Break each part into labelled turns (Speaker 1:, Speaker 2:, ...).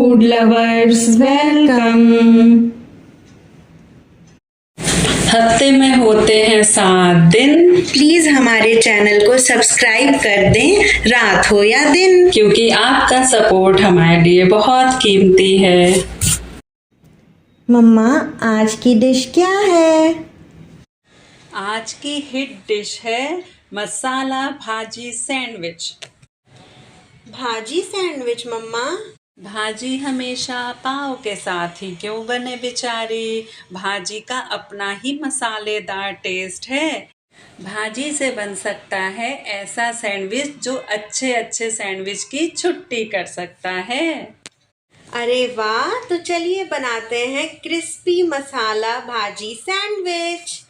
Speaker 1: Food lovers welcome. हफ्ते में होते हैं 7 दिन,
Speaker 2: प्लीज हमारे चैनल को सब्सक्राइब कर दें, रात हो या दिन,
Speaker 1: क्योंकि आपका सपोर्ट हमारे लिए बहुत कीमती है।
Speaker 2: मम्मा आज की डिश क्या है?
Speaker 1: आज की हिट डिश है मसाला भाजी सैंडविच।
Speaker 2: भाजी सैंडविच मम्मा?
Speaker 1: भाजी हमेशा पाव के साथ ही क्यों बने बेचारी, भाजी का अपना ही मसालेदार टेस्ट है। भाजी से बन सकता है ऐसा सैंडविच जो अच्छे सैंडविच की छुट्टी कर सकता है।
Speaker 2: अरे वाह, तो चलिए बनाते हैं क्रिस्पी मसाला भाजी सैंडविच।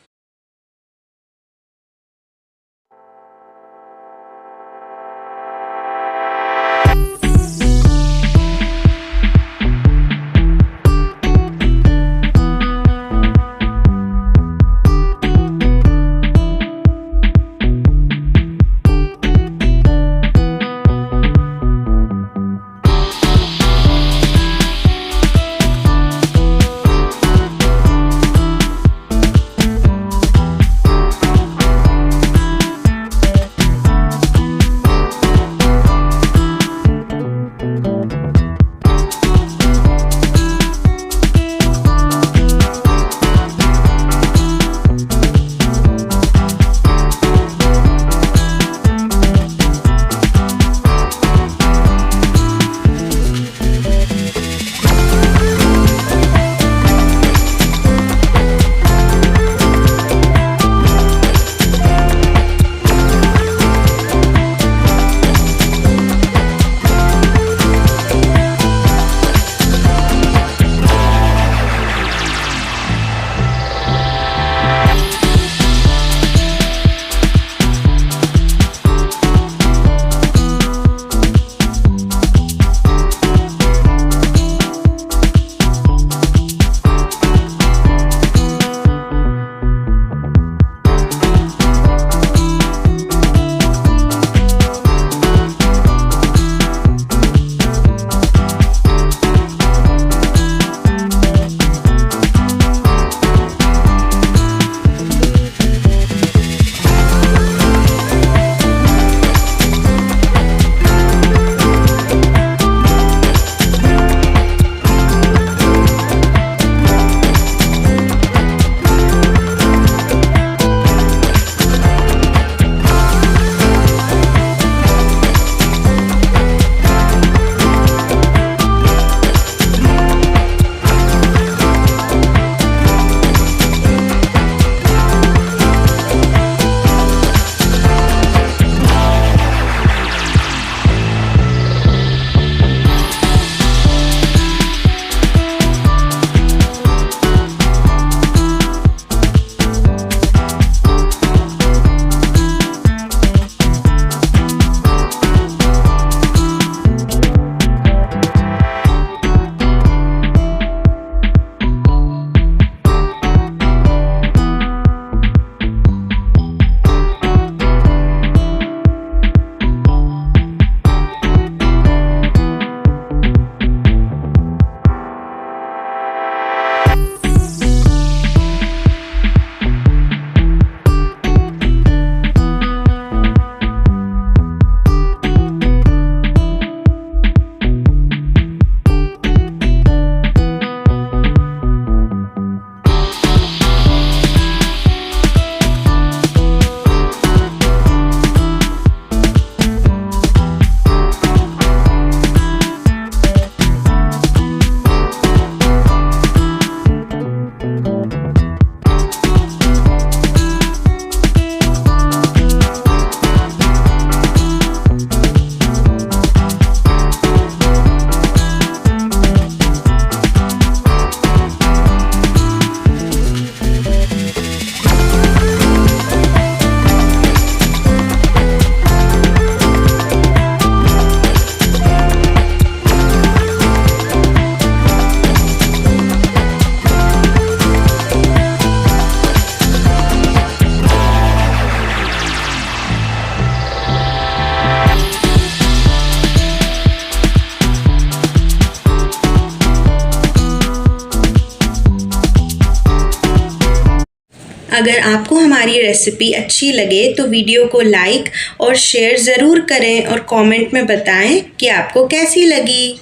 Speaker 2: अगर आपको हमारी रेसिपी अच्छी लगे तो वीडियो को लाइक और शेयर ज़रूर करें और कमेंट में बताएं कि आपको कैसी लगी।